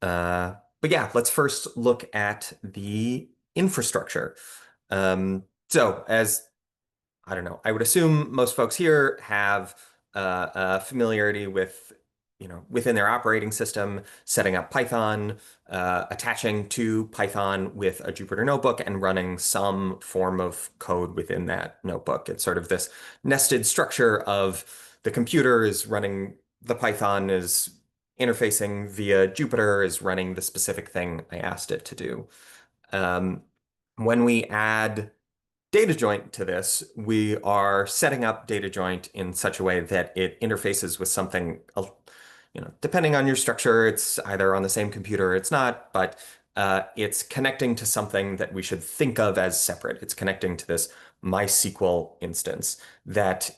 But yeah, let's first look at the infrastructure. So as I don't know. I would assume most folks here have familiarity with, within their operating system, setting up Python, attaching to Python with a Jupyter notebook and running some form of code within that notebook. It's sort of this nested structure of the computer is running the Python is interfacing via Jupyter is running the specific thing I asked it to do. Um, when we add DataJoint to this, we are setting up DataJoint in such a way that it interfaces with something, depending on your structure, it's either on the same computer or it's not, but it's connecting to something that we should think of as separate. It's connecting to this MySQL instance that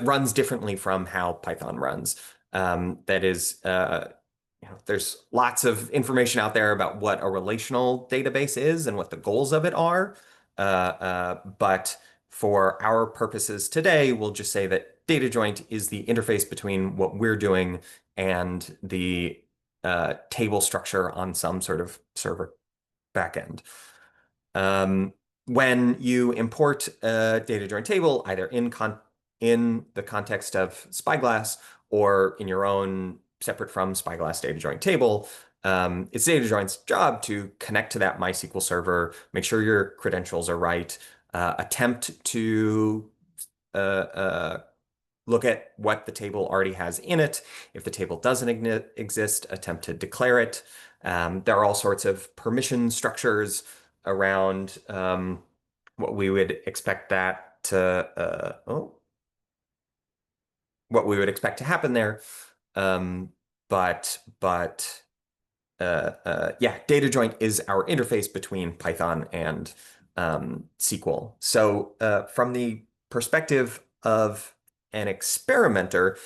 runs differently from how Python runs. That is, there's lots of information out there about what a relational database is and what the goals of it are. But for our purposes today, we'll just say that DataJoint is the interface between what we're doing and the table structure on some sort of server backend. When you import a data join table, either in the context of Spyglass or in your own separate from Spyglass data join table, it's DataJoint's job to connect to that MySQL server, make sure your credentials are right, attempt to look at what the table already has in it. If the table doesn't exist, attempt to declare it. There are all sorts of permission structures around what we would expect that to what we would expect to happen there. But yeah, DataJoint is our interface between Python and SQL. So from the perspective of an experimenter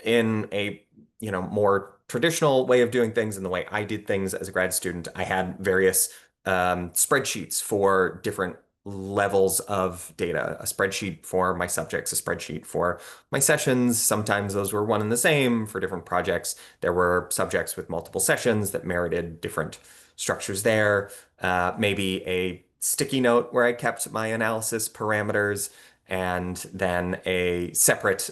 in a more traditional way of doing things and the way I did things as a grad student, I had various spreadsheets for different levels of data, a spreadsheet for my subjects, a spreadsheet for my sessions. Sometimes those were one and the same for different projects. There were subjects with multiple sessions that merited different structures there. Maybe a sticky note where I kept my analysis parameters, and then a separate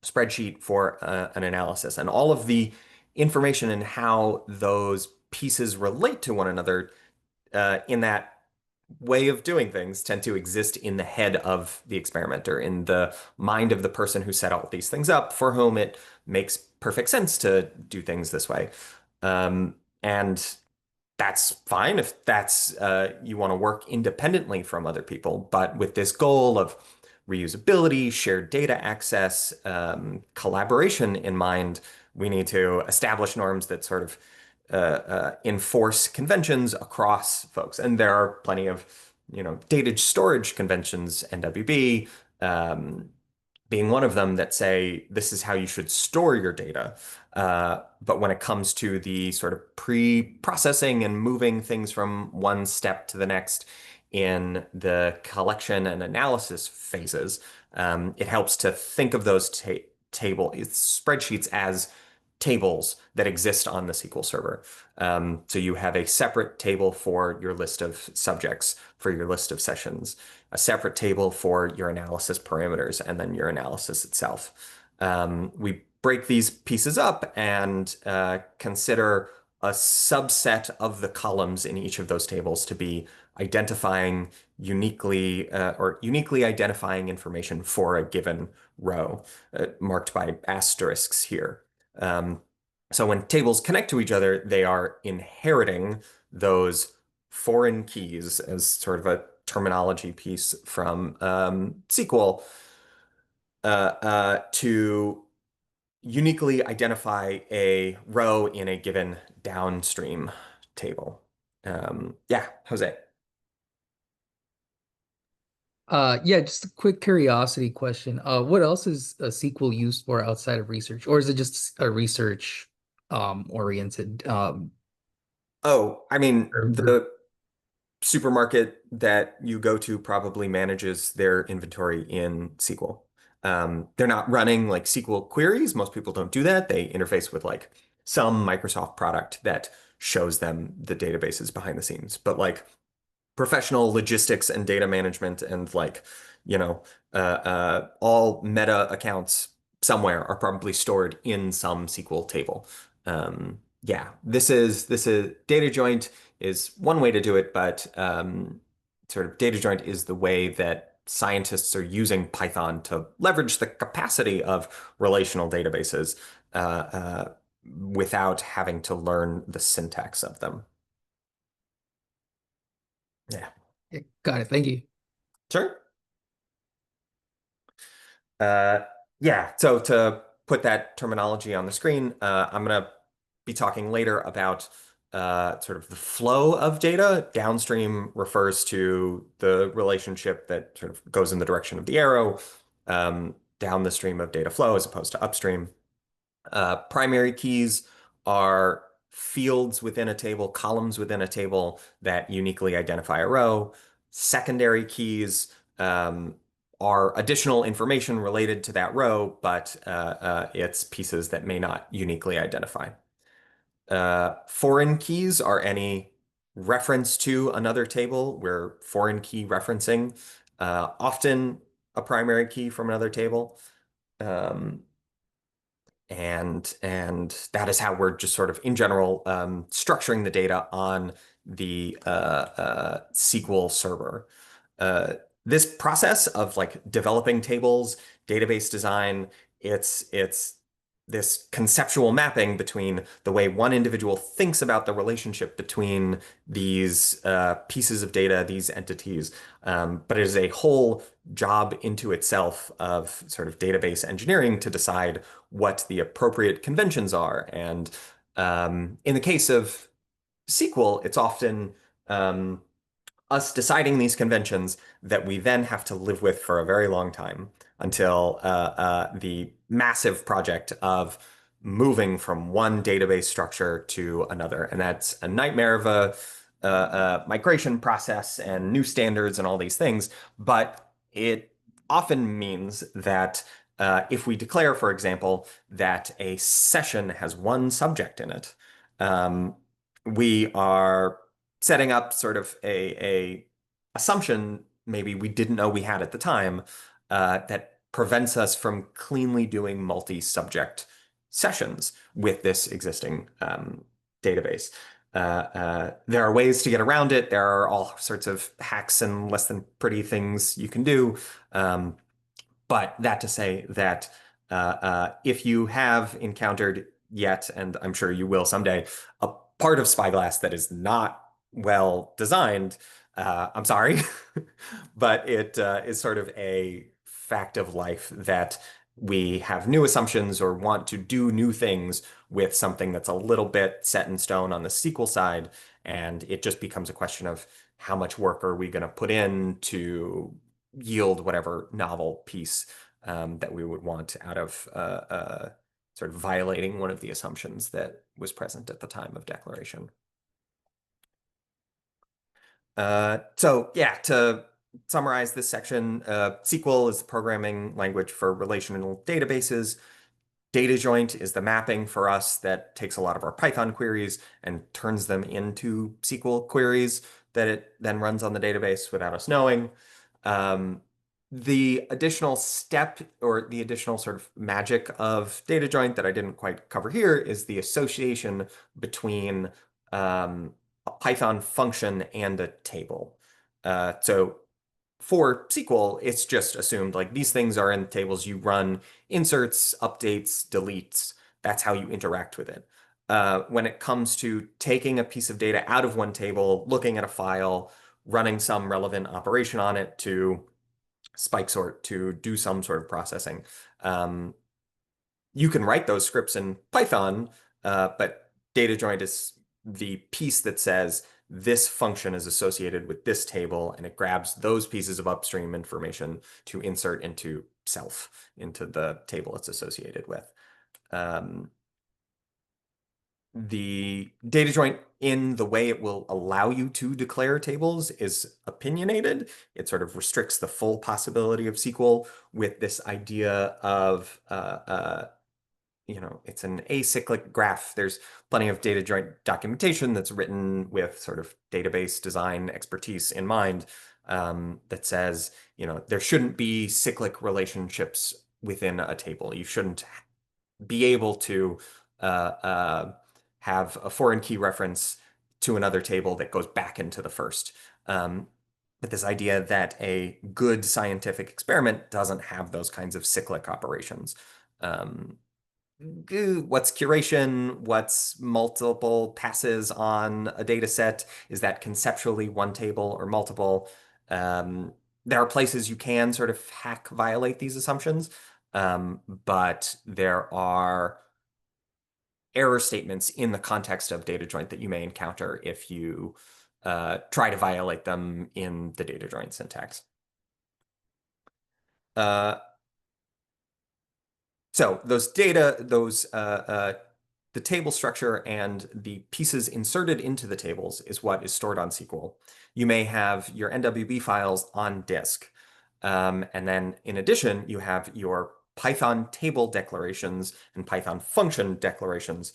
spreadsheet for an analysis. And all of the information and how those pieces relate to one another in that way of doing things tend to exist in the head of the experimenter, in the mind of the person who set all these things up, for whom it makes perfect sense to do things this way. And that's fine if that's you want to work independently from other people, but with this goal of reusability, shared data access, collaboration in mind, we need to establish norms that sort of enforce conventions across folks. And there are plenty of, data storage conventions, NWB, being one of them, that say this is how you should store your data. But when it comes to the sort of pre-processing and moving things from one step to the next in the collection and analysis phases, it helps to think of those table spreadsheets as tables that exist on the SQL Server. So you have a separate table for your list of subjects, for your list of sessions, a separate table for your analysis parameters, and then your analysis itself. We break these pieces up and consider a subset of the columns in each of those tables to be identifying uniquely or uniquely identifying information for a given row, marked by asterisks here. So when tables connect to each other, they are inheriting those foreign keys as sort of a terminology piece from SQL to uniquely identify a row in a given downstream table. Yeah, Jose. Yeah, just a quick curiosity question. What else is a SQL used for outside of research, or is it just a research oriented Oh, I mean, or- the supermarket that you go to probably manages their inventory in SQL. They're not running like SQL queries. Most people don't do that. They interface with like some Microsoft product that shows them the databases behind the scenes. But like professional logistics and data management and like, you know, all meta accounts somewhere are probably stored in some SQL table. Yeah, this is DataJoint is one way to do it, but sort of DataJoint is the way that scientists are using Python to leverage the capacity of relational databases uh, uh, without having to learn the syntax of them. Yeah, Yeah, got it. Thank you. sure. Uh, yeah, so to put that terminology on the screen, I'm going to be talking later about sort of the flow of data. Downstream refers to the relationship that sort of goes in the direction of the arrow, down the stream of data flow as opposed to upstream. Primary keys are fields within a table, columns within a table that uniquely identify a row. Secondary keys are additional information related to that row, but it's pieces that may not uniquely identify. Foreign keys are any reference to another table where foreign key referencing, often a primary key from another table. Um, and that is how we're just sort of in general structuring the data on the SQL server. Uh, this process of like developing tables, database design, it's this conceptual mapping between the way one individual thinks about the relationship between these pieces of data, these entities, but it is a whole job into itself of sort of database engineering to decide what the appropriate conventions are. And in the case of SQL, it's often us deciding these conventions that we then have to live with for a very long time until the massive project of moving from one database structure to another. And that's a nightmare of a migration process and new standards and all these things. But it often means that if we declare, for example, that a session has one subject in it, um, we are setting up sort of a assumption maybe we didn't know we had at the time that prevents us from cleanly doing multi-subject sessions with this existing database. There are ways to get around it. There are all sorts of hacks and less than pretty things you can do. Um, but that to say that if you have encountered yet, and I'm sure you will someday, a part of Spyglass that is not well designed, I'm sorry, but it is sort of a fact of life that we have new assumptions or want to do new things with something that's a little bit set in stone on the SQL side, and it just becomes a question of how much work are we going to put in to yield whatever novel piece that we would want out of sort of violating one of the assumptions that was present at the time of declaration. So yeah, to summarize this section, SQL is the programming language for relational databases. DataJoint is the mapping for us that takes a lot of our Python queries and turns them into SQL queries that it then runs on the database without us knowing. Um, the additional step or the additional sort of magic of DataJoint that I didn't quite cover here is the association between a Python function and a table. So for SQL, it's just assumed like these things are in tables. You run inserts, updates, deletes. That's how you interact with it. When it comes to taking a piece of data out of one table, looking at a file, running some relevant operation on it to spike sort, to do some sort of processing, um, you can write those scripts in Python, but DataJoint is the piece that says this function is associated with this table, and it grabs those pieces of upstream information to insert into self, into the table it's associated with. Um, the DataJoint in the way it will allow you to declare tables is opinionated. It sort of restricts the full possibility of SQL with this idea of it's an acyclic graph. There's plenty of data joint documentation that's written with sort of database design expertise in mind, that says, there shouldn't be cyclic relationships within a table. You shouldn't be able to uh, uh, have a foreign key reference to another table that goes back into the first. Um, but this idea that a good scientific experiment doesn't have those kinds of cyclic operations. Um, what's curation? What's multiple passes on a data set? Is that conceptually one table or multiple? Um, there are places you can sort of hack violate these assumptions, but there are error statements in the context of data joint that you may encounter if you try to violate them in the data joint syntax. Uh, So the table structure and the pieces inserted into the tables is what is stored on SQL. You may have your NWB files on disk. And then in addition, you have your Python table declarations and Python function declarations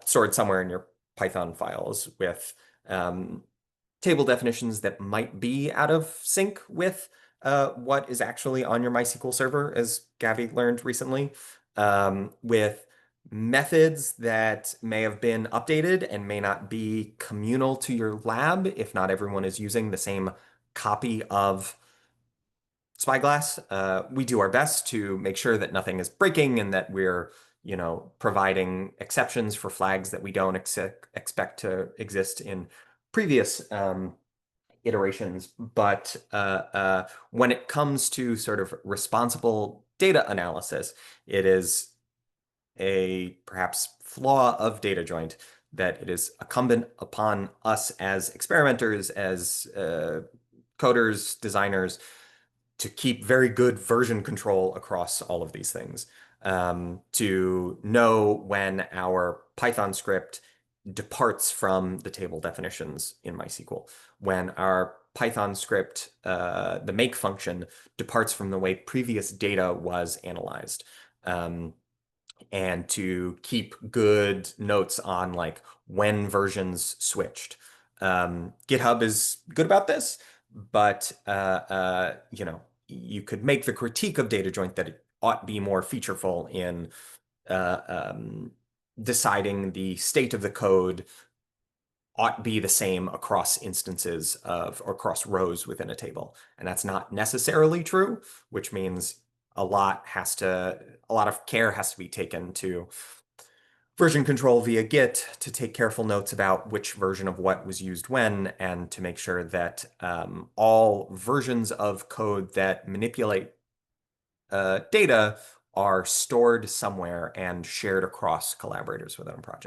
stored somewhere in your Python files with um, table definitions that might be out of sync with what is actually on your MySQL server, as Gabby learned recently, with methods that may have been updated and may not be communal to your lab if not everyone is using the same copy of Spyglass. We do our best to make sure that nothing is breaking and that we're, providing exceptions for flags that we don't expect to exist in previous iterations. But when it comes to sort of responsible data analysis, it is a perhaps flaw of DataJoint that it is incumbent upon us as experimenters, as coders, designers, to keep very good version control across all of these things. To know when our Python script departs from the table definitions in MySQL, when our Python script, the make function, departs from the way previous data was analyzed. And to keep good notes on like when versions switched. GitHub is good about this, but you could make the critique of DataJoint that it ought be more featureful in uh, um, deciding the state of the code ought be the same across instances of or across rows within a table. And that's not necessarily true, which means a lot of care has to be taken to version control via Git to take careful notes about which version of what was used when, and to make sure that all versions of code that manipulate data are stored somewhere and shared across collaborators within a project.